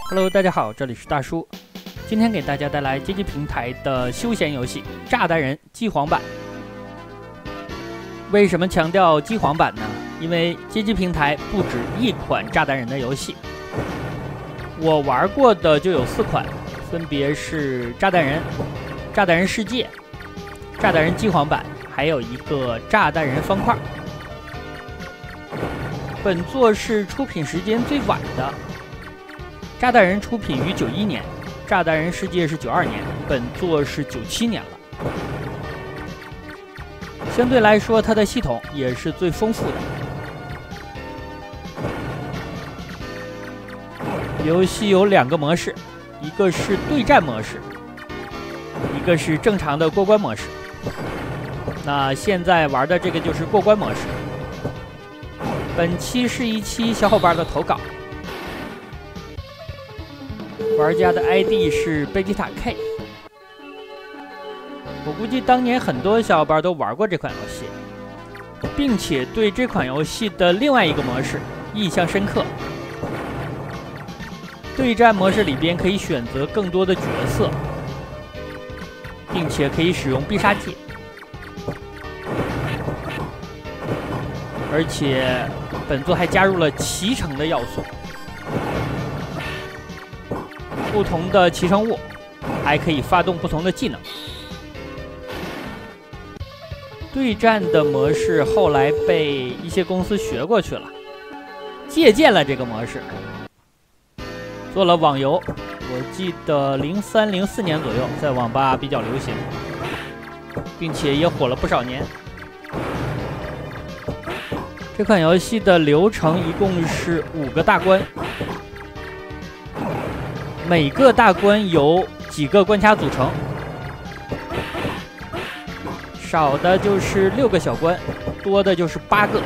Hello， 大家好，这里是大叔。今天给大家带来街机平台的休闲游戏《炸弹人》机皇版。为什么强调机皇版呢？因为街机平台不止一款炸弹人的游戏，我玩过的就有4款，分别是炸弹人、炸弹人世界、炸弹人机皇版，还有一个炸弹人方块。本作是出品时间最晚的。炸弹人出品于91年，炸弹人世界是92年，本作是97年了。相对来说，它的系统也是最丰富的。游戏有2个模式，一个是对战模式，一个是正常的过关模式。那现在玩的这个就是过关模式。本期是一期小伙伴的投稿。玩家的 ID 是贝吉塔 K， 我估计当年很多小伙伴都玩过这款游戏，并且对这款游戏的另外一个模式印象深刻。对战模式里边可以选择更多的角色，并且可以使用必杀技，而且本作还加入了骑乘的要素。不同的骑乘物还可以发动不同的技能。对战的模式后来被一些公司学过去了，借鉴了这个模式，做了网游。我记得03、04年左右在网吧比较流行，并且也火了不少年。这款游戏的流程一共是5个大关。每个大关由几个关卡组成，少的就是6个小关，多的就是8个，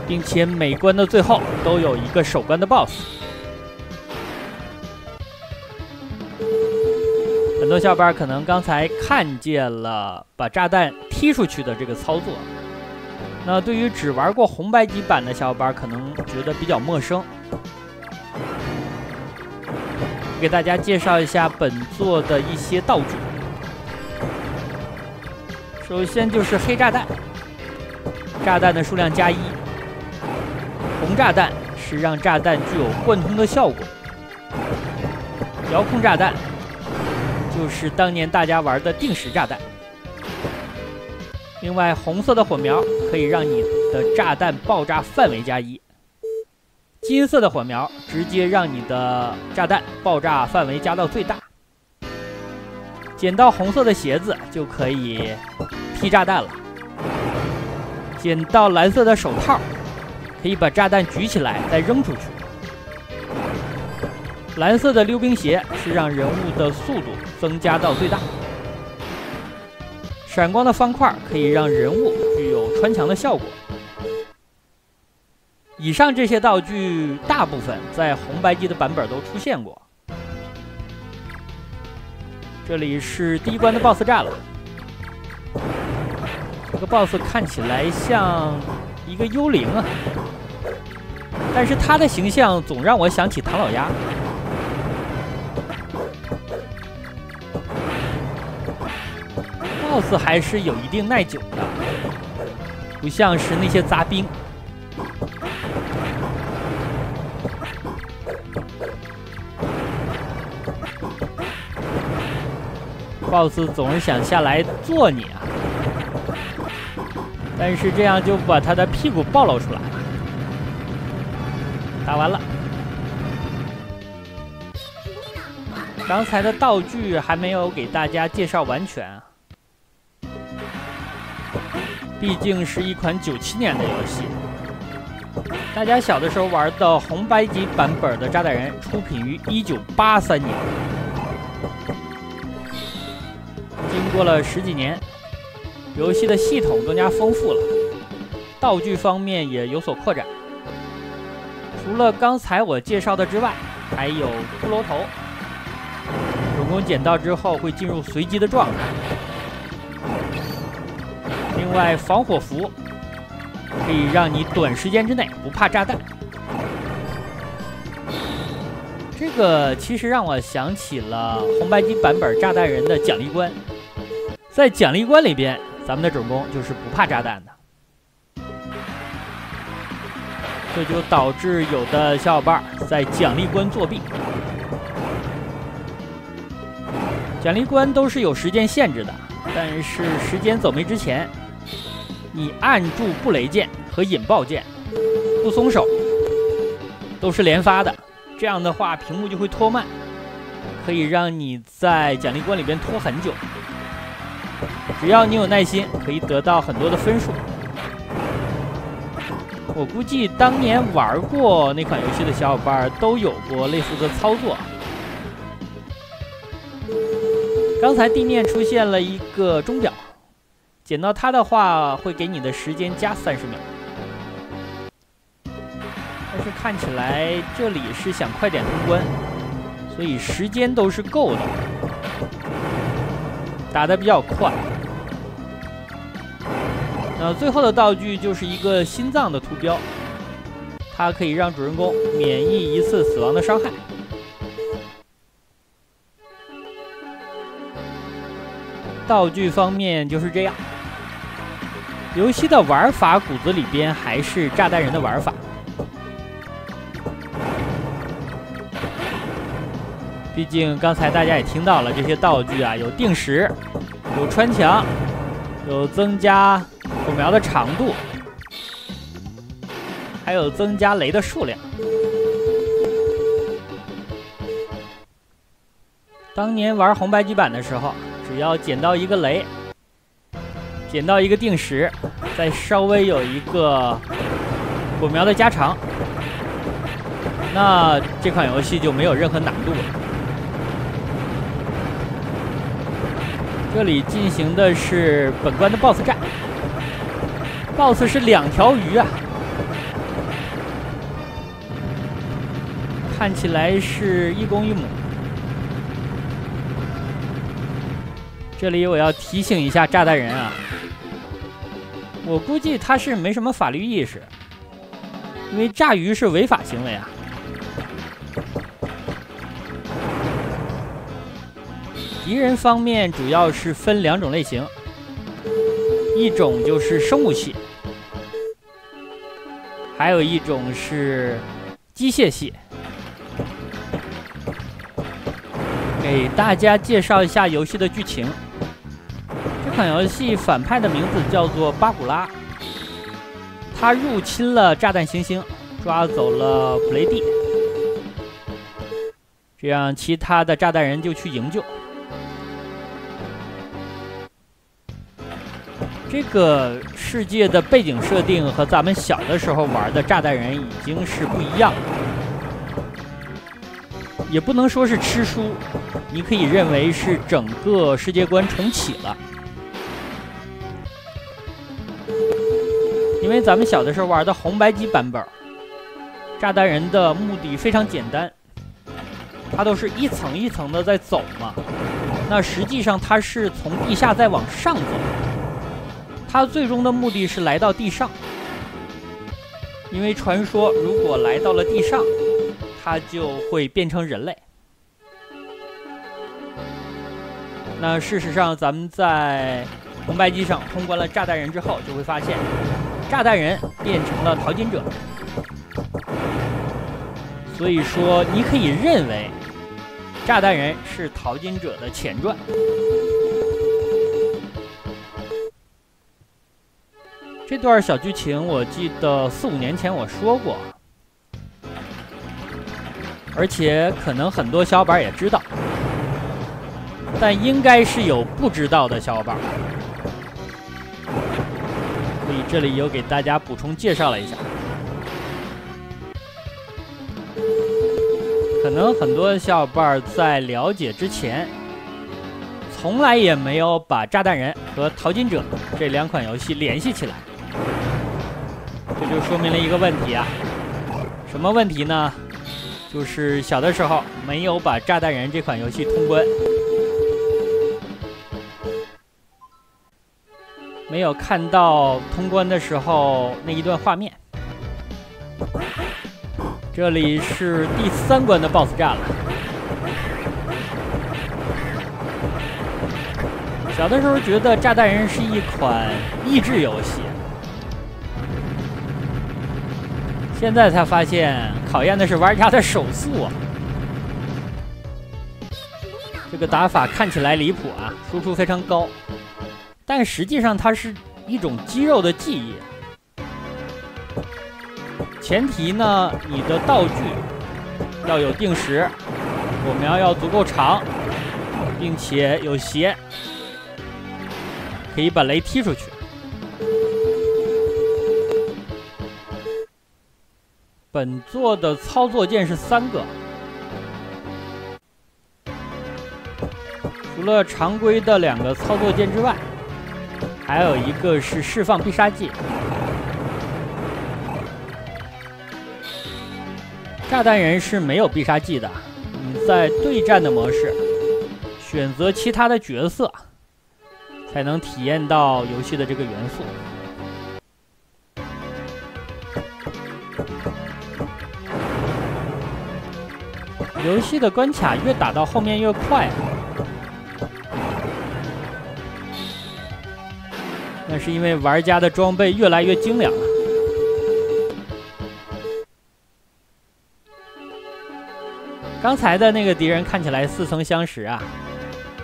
并且每关的最后都有一个首关的 BOSS。很多小伙伴可能刚才看见了把炸弹踢出去的这个操作，那对于只玩过红白机版的小伙伴可能觉得比较陌生。给大家介绍一下本作的一些道具。首先就是黑炸弹，炸弹的数量加1；红炸弹是让炸弹具有贯通的效果；遥控炸弹就是当年大家玩的定时炸弹。另外，红色的火苗可以让你的炸弹爆炸范围加1。金色的火苗直接让你的炸弹爆炸范围加到最大。捡到红色的鞋子就可以踢炸弹了。捡到蓝色的手套，可以把炸弹举起来再扔出去。蓝色的溜冰鞋是让人物的速度增加到最大。闪光的方块可以让人物具有穿墙的效果。以上这些道具大部分在红白机的版本都出现过。这里是第1关的 BOSS 战了。这个 BOSS 看起来像一个幽灵啊，但是他的形象总让我想起唐老鸭。BOSS 还是有一定耐久的，不像是那些杂兵。BOSS 总是想下来做你啊，但是这样就把他的屁股暴露出来。打完了，刚才的道具还没有给大家介绍完全啊，毕竟是一款97年的游戏。大家小的时候玩的红白机版本的炸弹人出品于1983年。经过了10几年，游戏的系统更加丰富了，道具方面也有所扩展。除了刚才我介绍的之外，还有骷髅头，总共捡到之后会进入随机的状态。另外，防火服可以让你短时间之内不怕炸弹。这个其实让我想起了红白机版本炸弹人的奖励关，在奖励关里边，咱们的主人公就是不怕炸弹的，这就导致有的小伙伴在奖励关作弊。奖励关都是有时间限制的，但是时间走没之前，你按住布雷键和引爆键，不松手，都是连发的。这样的话，屏幕就会拖慢，可以让你在奖励关里边拖很久。只要你有耐心，可以得到很多的分数。我估计当年玩过那款游戏的小伙伴都有过类似的操作。刚才地面出现了一个钟表，捡到它的话，会给你的时间加30秒。但是看起来这里是想快点通关，所以时间都是够的，打得比较快。那最后的道具就是一个心脏的图标，它可以让主人公免疫一次死亡的伤害。道具方面就是这样。游戏的玩法骨子里边还是炸弹人的玩法。毕竟刚才大家也听到了，这些道具啊，有定时，有穿墙，有增加火苗的长度，还有增加雷的数量。当年玩红白机版的时候，只要捡到一个雷，捡到一个定时，再稍微有一个火苗的加长，那这款游戏就没有任何难度了。这里进行的是本关的 BOSS 战 ，BOSS 是2条鱼啊，看起来是一公一母。这里我要提醒一下炸弹人啊，我估计他是没什么法律意识，因为炸鱼是违法行为啊。敌人方面主要是分2种类型，一种就是生物系，还有一种是机械系。给大家介绍一下游戏的剧情。这款游戏反派的名字叫做巴古拉，他入侵了炸弹行星，抓走了普雷蒂，这样其他的炸弹人就去营救。这个世界的背景设定和咱们小的时候玩的炸弹人已经是不一样了，也不能说是吃书，你可以认为是整个世界观重启了。因为咱们小的时候玩的红白机版本，炸弹人的目的非常简单，它都是一层一层的在走嘛。那实际上它是从地下再往上走，它最终的目的是来到地上。因为传说如果来到了地上，它就会变成人类。那事实上，咱们在红白机上通关了炸弹人之后，就会发现，炸弹人变成了淘金者。所以说，你可以认为，炸弹人是淘金者的前传。这段小剧情，我记得4、5年前我说过。而且可能很多小伙伴也知道，但应该是有不知道的小伙伴，所以这里又给大家补充介绍了一下。可能很多小伙伴在了解之前，从来也没有把炸弹人和淘金者这2款游戏联系起来，这就说明了一个问题啊。什么问题呢？就是小的时候没有把炸弹人这款游戏通关，没有看到通关的时候那一段画面，这里是第3关的 BOSS 战了。小的时候觉得炸弹人是一款益智游戏，现在才发现考验的是玩家的手速啊！这个打法看起来离谱啊，输出非常高，但实际上它是一种肌肉的记忆。前提呢，你的道具要有定时，火苗要足够长，并且有斜，可以把雷踢出去。本作的操作键是3个，除了常规的2个操作键之外，还有一个是释放必杀技。炸弹人是没有必杀技的，你在对战的模式选择其他的角色，才能体验到游戏的这个元素。游戏的关卡越打到后面越快啊，那是因为玩家的装备越来越精良了。刚才的那个敌人看起来似曾相识啊，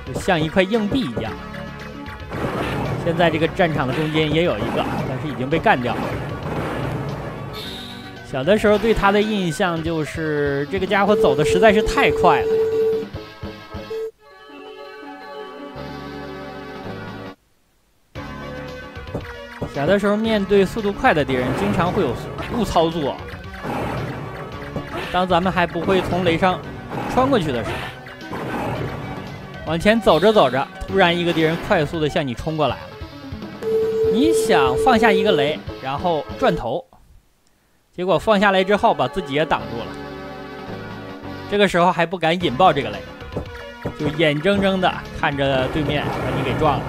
就像一块硬币一样。现在这个战场的中间也有一个，但是已经被干掉了。小的时候对他的印象就是这个家伙走的实在是太快了。小的时候面对速度快的敌人，经常会有误操作。当咱们还不会从雷上穿过去的时候，往前走着走着，突然一个敌人快速的向你冲过来了。你想放下一个雷，然后转头，结果放下来之后把自己也挡住了。这个时候还不敢引爆这个雷，就眼睁睁的看着对面把你给撞了。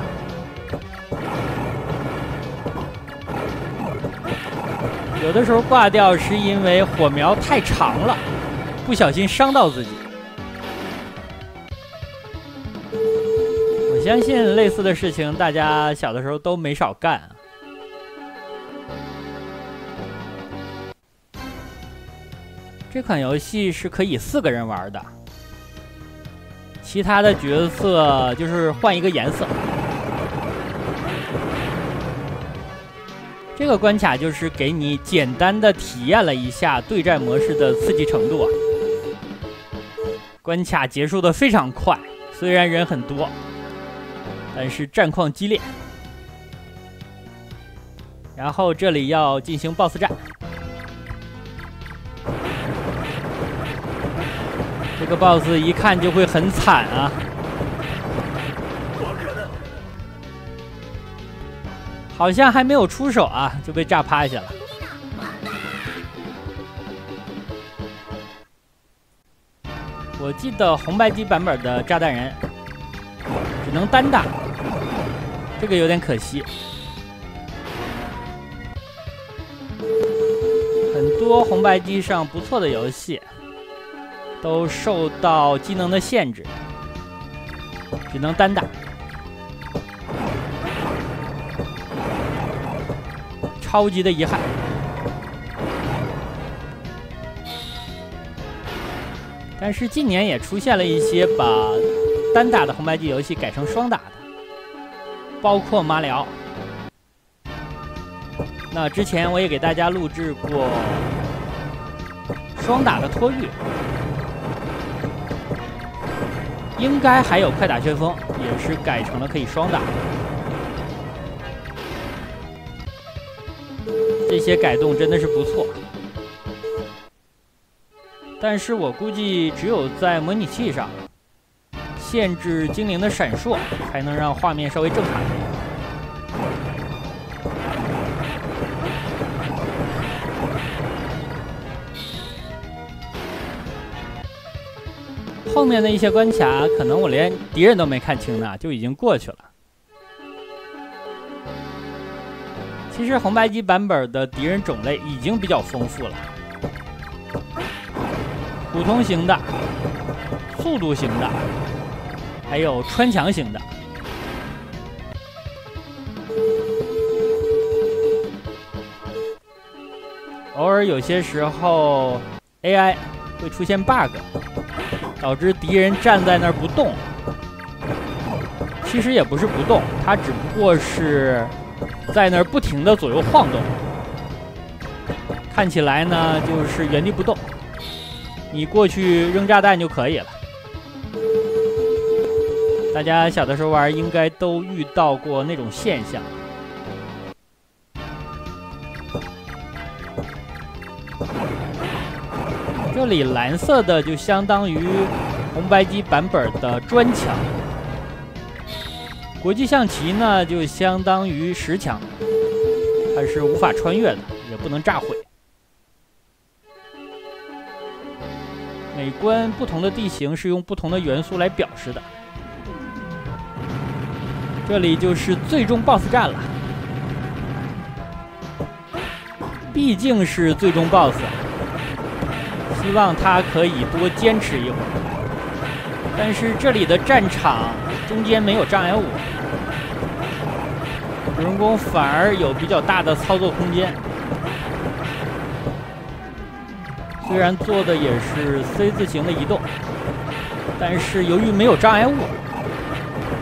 有的时候挂掉是因为火苗太长了，不小心伤到自己。我相信类似的事情大家小的时候都没少干啊。这款游戏是可以4个人玩的，其他的角色就是换一个颜色。这个关卡就是给你简单的体验了一下对战模式的刺激程度啊。关卡结束的非常快，虽然人很多，但是战况激烈。然后这里要进行 BOSS 战，这个 BOSS 一看就会很惨啊。好像还没有出手啊，就被炸趴下了。我记得红白机版本的炸弹人只能单打，这个有点可惜。很多红白机上不错的游戏都受到机能的限制，只能单打。超级的遗憾。但是近年也出现了一些把单打的红白机游戏改成双打的，包括马里奥。那之前我也给大家录制过双打的托育，应该还有快打旋风也是改成了可以双打的。这些改动真的是不错，但是我估计只有在模拟器上限制精灵的闪烁，才能让画面稍微正常一点。后面的一些关卡，可能我连敌人都没看清呢，就已经过去了。其实红白机版本的敌人种类已经比较丰富了，普通型的、速度型的，还有穿墙型的。偶尔有些时候 AI 会出现 bug， 导致敌人站在那儿不动。其实也不是不动，它只不过是在那儿不停的左右晃动，看起来呢就是原地不动。你过去扔炸弹就可以了。大家小的时候玩应该都遇到过那种现象。这里蓝色的就相当于红白机版本的砖墙，国际象棋呢就相当于石墙，它是无法穿越的，也不能炸毁。每关不同的地形是用不同的元素来表示的。这里就是最终 BOSS 战了，毕竟是最终 BOSS。希望他可以多坚持一会儿，但是这里的战场中间没有障碍物，主人公反而有比较大的操作空间。虽然做的也是 C 字形的移动，但是由于没有障碍物，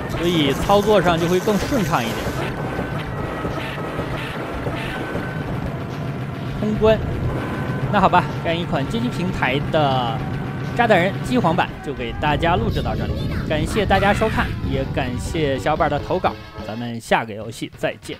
所以操作上就会更顺畅一点。通关。那好吧，这样一款街机平台的炸弹人机皇版就给大家录制到这里，感谢大家收看，也感谢小伙伴的投稿，咱们下个游戏再见。